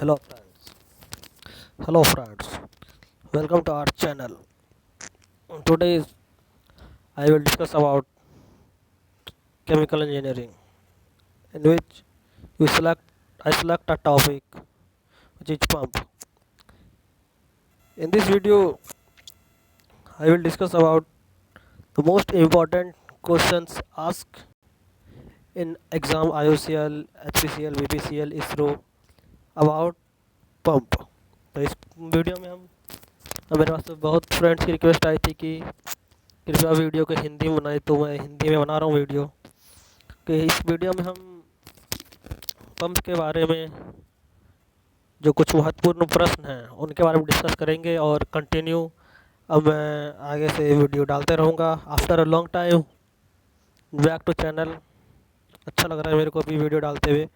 Hello friends. Hello friends. Welcome to our channel. Today I will discuss about chemical engineering, in which we select I select a topic which is pump. In this video I will discuss about the most important questions asked in exam IOCL, HPCL, BPCL, ISRO about pump. तो इस video में हम मेरे पास तो बहुत friends की request आई थी कि कृपया वीडियो को हिंदी में बनाए, तो मैं हिंदी में बना रहा हूँ वीडियो। कि इस वीडियो में हम पंप के बारे में जो कुछ महत्वपूर्ण प्रश्न हैं उनके बारे में डिस्कस करेंगे और कंटिन्यू अब मैं आगे से वीडियो डालते रहूँगा। After a long time back to channel. अच्छा लग रहा है मेरे को भी वीडियो डालते हुए।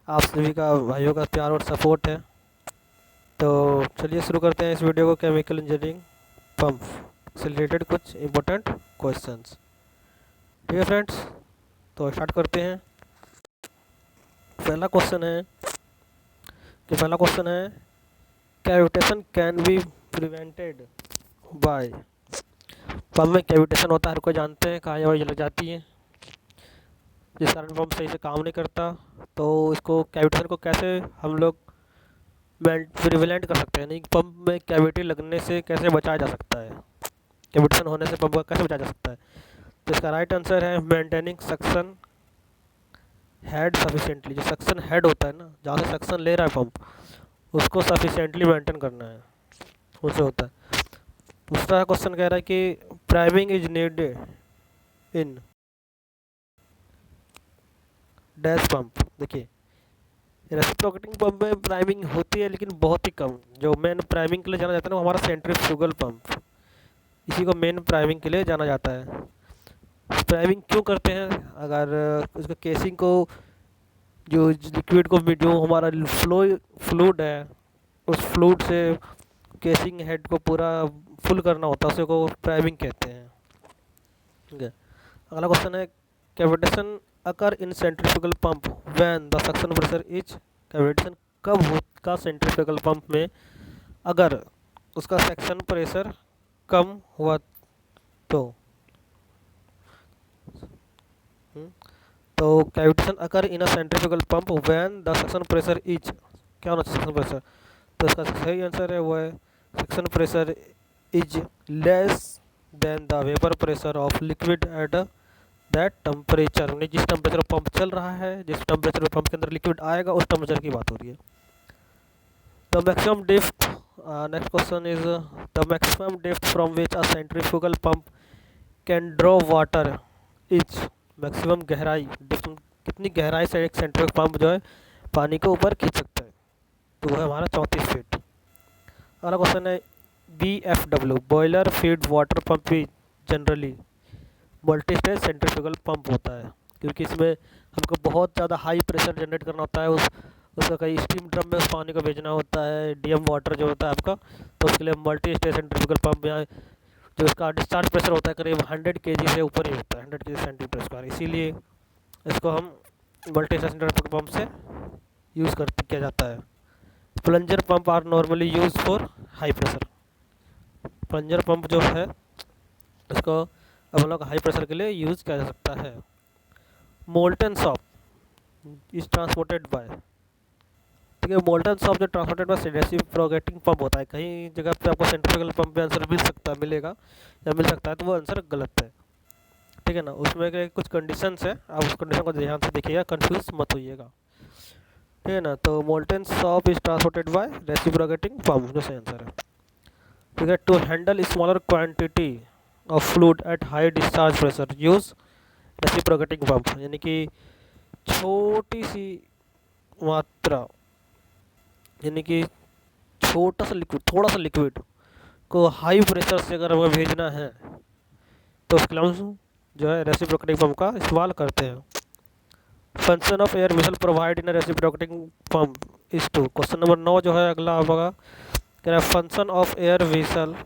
आप सभी का, भाइयों का प्यार और सपोर्ट है। तो चलिए शुरू करते हैं इस वीडियो को। केमिकल इंजीनियरिंग पंप से रिलेटेड कुछ इम्पोर्टेंट क्वेश्चंस। ठीक है फ्रेंड्स, तो स्टार्ट करते हैं। पहला क्वेश्चन है cavitation can be prevented by. Pump में कैविटेशन होता है, हर कोई जानते हैं, कहाँ हवा लग जाती है जिस कारण पंप सही से काम नहीं करता। तो इसको कैविटेशन को कैसे हम लोग प्रिवेंट कर सकते हैं, यानी पंप में कैविटी लगने से कैसे बचाया जा सकता है, कैविटेशन होने से पंप का कैसे बचाया जा सकता है। तो इसका राइट आंसर है मेंटेनिंग सक्शन हेड सफिशिएंटली। जो सक्शन हेड होता है ना, जहाँ से सक्शन ले रहा है पंप, उसको सफिशिएंटली मेंटेन करना है, उससे होता है। दूसरा क्वेश्चन कह रहा है कि priming is needed in dash pump. देखिए, रेसिप्रोकेटिंग पंप में प्राइमिंग होती है लेकिन बहुत ही कम। जो मेन प्राइमिंग के लिए जाना जाता है ना, हमारा सेंट्रीफ्यूगल पंप, इसी को मेन प्राइमिंग के लिए जाना जाता है। प्राइमिंग क्यों करते हैं? अगर उसका केसिंग को, जो लिक्विड को, जो हमारा फ्लूड है, उस फ्लूड से केसिंग हेड को पूरा फुल करना होता है, उसे को प्राइमिंग कहते हैं। ठीक है, अगला क्वेश्चन है cavitation occur in centrifugal pump when the suction pressure is. Cavitation कब होगा सेंट्रीफ्यूगल पंप में? अगर उसका सक्शन प्रेशर कम हुआ तो। तो cavitation occur in a centrifugal pump when the suction pressure is, क्या होना चाहिए सक्शन प्रेशर? तो इसका सही आंसर है वो है suction pressure is less than the vapour pressure of liquid at that temperature. यानी जिस टेम्परेचर पंप चल रहा है, जिस टेम्परेचर पंप के अंदर लिक्विड आएगा, उस टेम्परेचर की बात हो रही है। The maximum depth, next question is the maximum depth from which a centrifugal pump can draw water is. Maximum गहराई, कितनी गहराई से एक सेंट्रीफ्यूगल पंप जो है पानी को ऊपर खींच सकता है? तो वो है हमारा 34 फीट। अगला क्वेश्चन है BFW boiler feed water pump भी generally multi stage centrifugal pump होता है, क्योंकि इसमें हमको बहुत ज़्यादा हाई प्रेशर जनरेट करना होता है। उसका कई स्टीम ड्रम में उस पानी को भेजना होता है, DM वाटर जो होता है आपका। तो उसके लिए मल्टी स्टेज सेंट्रीफ्यूगल पंप में जो इसका डिस्चार्ज प्रेशर होता है करीब 100 kg से ऊपर ही होता है, 100 kg सेंटीमीटर स्क्वायर। इसीलिए इसको हम मल्टी स्टेज सेंट्रीफ्यूगल पंप से यूज़ किया जाता है। Plunger pump are normally use for high pressure. Plunger pump जो है इसको अब हम लोग हाई प्रेशर के लिए यूज़ किया जा सकता है। Molten soap is transported bye. ठीक है, मोल्टन सॉप जो ट्रांसपोर्टेड बाय रेसिप्रोकेटिंग पंप होता है। कहीं जगह पे आपको सेंट्रीफ्यूगल पंप में आंसर मिलेगा या मिल सकता है, तो वो आंसर गलत है। ठीक है ना, उसमें के कुछ कंडीशंस है, आप उस कंडीशन को ध्यान से देखिएगा, कंफ्यूज मत होइएगा। ठीक है ना, तो molten soap is transported by reciprocating pump जो सही आंसर है। ठीक है, to handle smaller quantity of fluid at high discharge pressure use reciprocating pump. यानी कि छोटी सी मात्रा, यानी कि छोटा सा लिक्विड, थोड़ा सा लिक्विड को हाई प्रेशर से अगर हमें भेजना है, तो उसके लिए हम जो है रेसिप्रोकेटिंग पंप का इस्तेमाल करते हैं। Function of air vessel provide in reciprocating pump is to. Question number 9 जो है अगला होगा, कह रहा है function of air vessel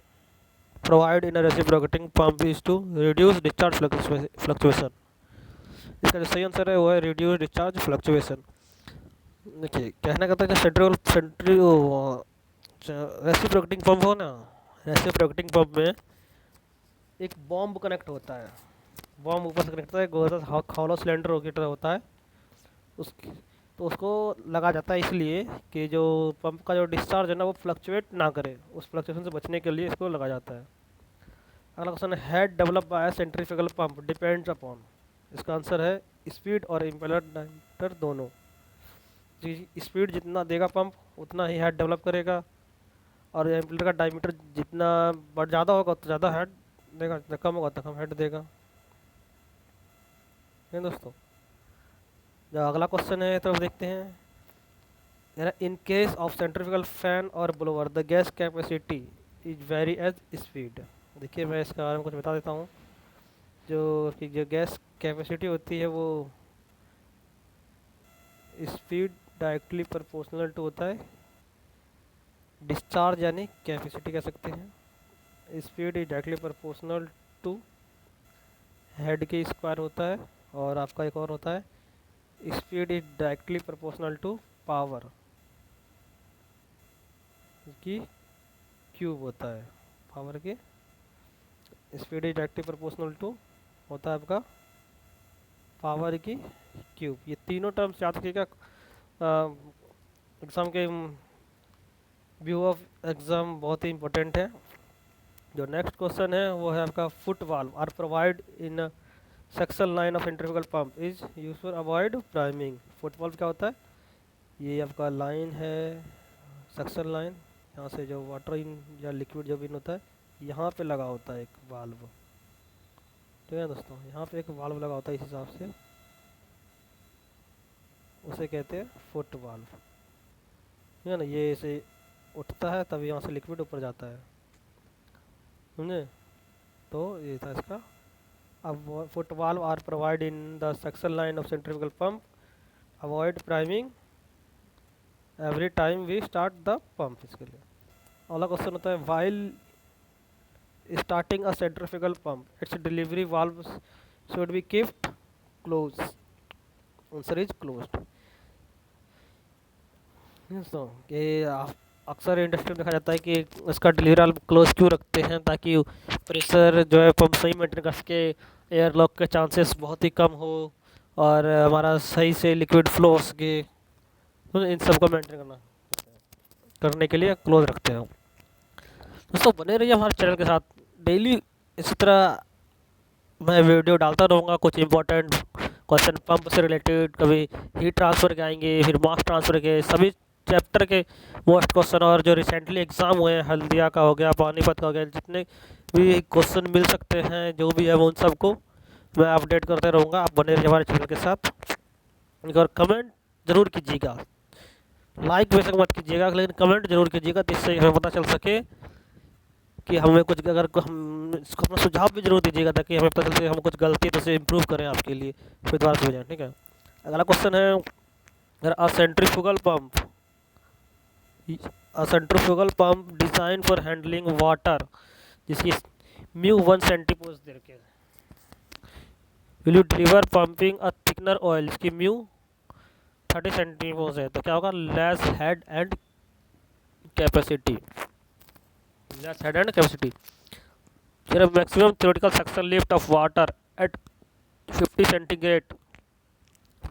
provide in reciprocating pump is to reduce discharge fluctuation. इसका जो सही आंसर है वो है रिड्यूस डिस्चार्ज फ्लक्चुएशन। देखिए कहना कहता है कि रेसिप्रोकेटिंग पंप हो ना, रेसिप्रोकेटिंग पंप में एक बॉम्ब कनेक्ट होता है। बॉम्ब ऊपर से कनेक्ट होता है, गोला हॉलो सिलेंडर की तरह होता है उसकी। तो उसको लगा जाता है इसलिए कि जो पंप का जो डिस्चार्ज है ना वो फ्लक्चुएट ना करे, उस फ्लक्चुएशन से बचने के लिए इसको लगा जाता है। अगला क्वेश्चन है, head develop by centrifugal pump depends upon. इसका आंसर है स्पीड और इम्पेलर डायमीटर दोनों। स्पीड जितना देगा पंप उतना ही हेड डेवलप करेगा, और इम्पेलर का डायमीटर जितना बढ़ ज़्यादा होगा उतना ज़्यादा हेड देगा, जितना कम होगा उतना कम हेड देगा। ठीक है दोस्तों, जो अगला क्वेश्चन है तो देखते हैं। In case of centrifugal fan और blower the gas capacity is very as speed. देखिए मैं इसके बारे में कुछ बता देता हूँ। जो गैस कैपेसिटी होती है वो स्पीड डायरेक्टली प्रोपोर्शनल टू होता है डिस्चार्ज, यानी कैपेसिटी कह सकते हैं। Speed is directly proportional to head के स्क्वायर होता है, और आपका एक और होता है speed is directly proportional to power की क्यूब होता है। पावर की speed is directly proportional to होता है आपका पावर की क्यूब। ये तीनों टर्म्स याद रखिएगा, एग्ज़ाम के व्यू ऑफ एग्ज़ाम बहुत ही इंपॉर्टेंट है। जो नेक्स्ट क्वेश्चन है वो है आपका, foot valve are provide in suction line of centrifugal pump is use for avoid priming. Foot valve क्या होता है? ये आपका लाइन है, सक्शन लाइन, यहाँ से जो वाटर इन या लिक्विड जब इन होता है यहाँ पे लगा होता है एक वाल्व। ठीक है दोस्तों, यहाँ पे एक वाल्व लगा होता है, इस हिसाब से उसे कहते हैं फुट वाल्व। ठीक है ना, ये इसे उठता है तब यहाँ से लिक्विड ऊपर जाता है, समझे? तो ये था इसका। अब foot valve are provide in the suction line of centrifugal pump, avoid priming every time we start the pump. इसके लिए अगला क्वेश्चन होता है, while starting a centrifugal pump its delivery valve should be kept close. Answer is closed. तो ये अक्सर industry में देखा जाता है कि इसका डिलीवरी वाल्व क्लोज क्यों रखते हैं, ताकि प्रेशर जो है पंप सही मेंटेन कर सके, एयर लॉक के चांसेस बहुत ही कम हो, और हमारा सही से लिक्विड फ्लो हो सके। तो इन सब को मेंटेन करने के लिए क्लोज रखते हैं। दोस्तों बने रहिए हमारे चैनल के साथ, डेली इसी तरह मैं वीडियो डालता रहूँगा। कुछ इंपॉर्टेंट क्वेश्चन पंप से रिलेटेड, कभी हीट ट्रांसफ़र के आएंगे, फिर मास ट्रांसफ़र के सभी चैप्टर के मोस्ट क्वेश्चन, और जो रिसेंटली एग्ज़ाम हुए हैं, हल्दिया का हो गया, पानीपत का हो गया, जितने भी क्वेश्चन मिल सकते हैं जो भी है वो उन सबको मैं अपडेट करते रहूँगा। आप बने रहिए हमारे चैनल के साथ, और कमेंट ज़रूर कीजिएगा। लाइक बेशक मत कीजिएगा, लेकिन कमेंट जरूर कीजिएगा, जिससे हमें पता चल सके कि हमें कुछ, अगर हम इसको अपना सुझाव भी जरूर दीजिएगा, ताकि हमें पता चल सके हम कुछ गलती तो से इम्प्रूव करें आपके लिए, फिर दोबारा से हो जाए। ठीक है, अगला क्वेश्चन है, a centrifugal pump design for handling water जिसकी म्यू 1 सेंटीपोज दे रखे, will you deliver pumping a thickener oil, इसकी म्यू 30 सेंटीपोज है, तो क्या होगा? Less head and capacity, less head and capacity. फिर maximum theoretical suction lift of water at 50 centigrade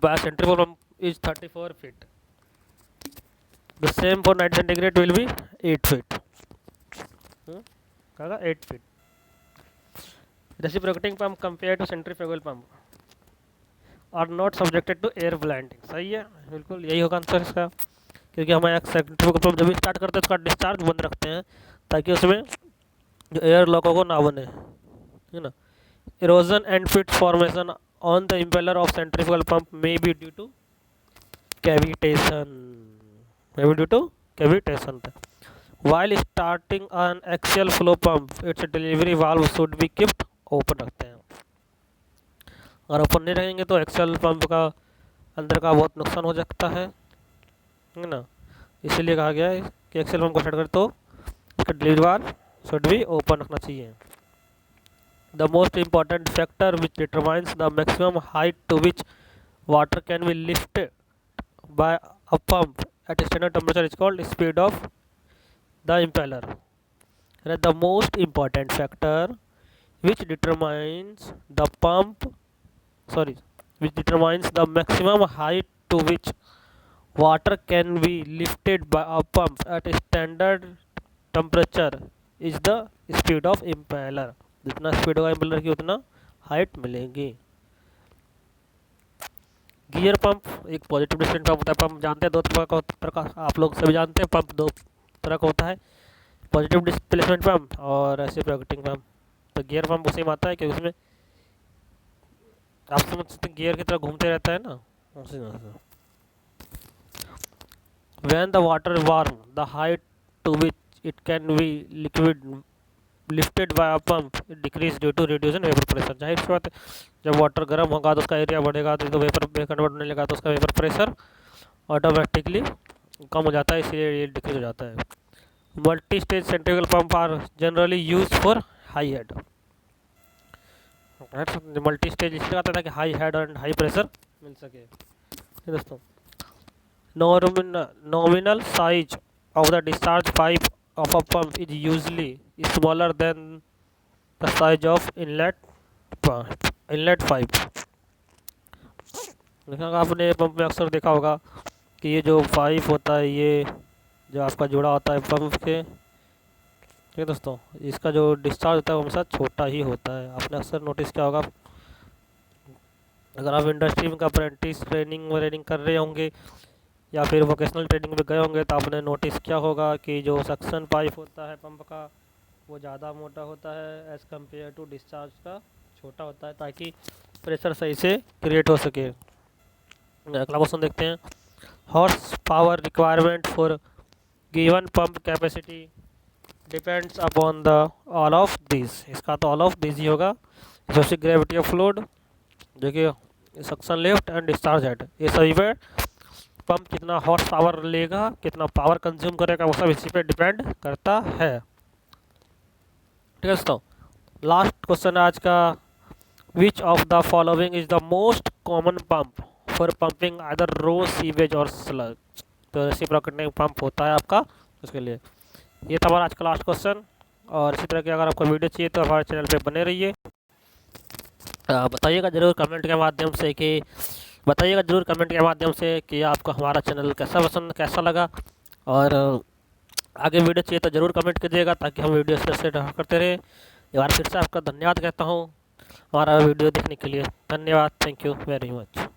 by centrifugal pump is 34 feet, the same for 90 centigrade will be 8 feet. कहा 8 feet. Reciprocating pump compare to centrifugal pump are not subjected to air blinding. सही है, बिल्कुल यही होगा answer इसका, क्योंकि हम एक सेंट्रीफ्यूगल पंप जब भी स्टार्ट करते हैं उसका डिस्चार्ज बंद रखते हैं, ताकि उसमें जो एयर लॉकों को ना बने, है ना। Erosion and pit formation on the impeller of centrifugal pump may be due to cavitation, while starting an axial flow pump its delivery valve should be kept open रखते हैं। अगर ओपन नहीं रहेंगे तो एक्सेल पंप का अंदर का बहुत नुकसान हो सकता है ना, इसीलिए कहा गया है कि एक्सेल पंप को स्टार्ट करें तो इसका डिलीवरी वाल्व शुड भी ओपन रखना चाहिए। The most important factor which determines the maximum height to which water can be lifted by a pump at a standard temperature is called speed of the impeller. And the most important factor which determines the pump, sorry, which determines the maximum height to which water can be lifted by a pump at a standard temperature is the speed of impeller. जितना speed होगा impeller की उतना height मिलेगी. Gear pump एक positive displacement pump होता है. Pump जानते हैं दो तरह का आप लोग सभी जानते हैं. पंप दो तरह का होता है, पॉजिटिव डिस्प्लेसमेंट पंप और रेसिप्रोकेटिंग पंप. तो गियर पंप उसी में आता है क्योंकि उसमें आप समझ सकते हैं गियर की तरह घूमते रहता है ना, उसी तरह से. When the water is warm, the height to which it can be lifted by a pump it decrease due to reduce in vapor pressure. जाहिर सी बात है जब वाटर गर्म होगा तो उसका एरिया बढ़ेगा तो वेपर में कन्वर्ट होने लगा तो उसका वेपर प्रेशर ऑटोमेटिकली कम हो जाता है, इसलिए ये डिक्रीज हो जाता है. Multi stage centrifugal pump are generally use for high head. Multi stage इसलिए आता था कि हाई हेड और हाई प्रेशर मिल सके. दोस्तों, nominal size of the discharge pipe of a pump is usually smaller than the size of inlet pipe. देखा आपने पंप में अक्सर देखा होगा कि ये जो पाइप होता है, ये जो आपका जुड़ा होता है पंप के, ठीक है दोस्तों, इसका जो डिस्चार्ज होता है वो हमेशा छोटा ही होता है. आपने अक्सर नोटिस किया होगा अगर आप इंडस्ट्री में अप्रेंटिस ट्रेनिंग कर रहे होंगे या फिर वोकेशनल ट्रेनिंग में गए होंगे तो आपने नोटिस किया होगा कि जो सक्शन पाइप होता है पंप का वो ज़्यादा मोटा होता है एज़ कम्पेयर टू डिस्चार्ज का छोटा होता है, ताकि प्रेशर सही से क्रिएट हो सके. अगला क्वेश्चन देखते हैं. Horse power requirement for given pump capacity depends upon the all of this. इसका तो ऑल ऑफ दिस ही होगा. जैसे ग्रेविटी ऑफ फ्लूइड, देखिए suction lift and discharge head, ये सभी पे पंप कितना हॉर्स पावर लेगा, कितना पावर कंज्यूम करेगा, वो सब इसी पे डिपेंड करता है. ठीक है दोस्तों, लास्ट क्वेश्चन आज का. Which of the following is the most common pump for pumping either raw sewage or sludge. तो रेसिप्रोकेटिंग पंप होता है आपका उसके लिए. ये था हमारा आज का लास्ट क्वेश्चन. और इसी तरह की अगर आपको वीडियो चाहिए तो हमारे चैनल पे बने रहिए. बताइएगा ज़रूर कमेंट के माध्यम से कि आपको हमारा चैनल कैसा लगा. और आगे वीडियो चाहिए तो ज़रूर कमेंट कीजिएगा ताकि हम वीडियो से करते रहे. एक बार फिर से आपका धन्यवाद कहता हूँ हमारा वीडियो देखने के लिए. धन्यवाद. Thank you very much.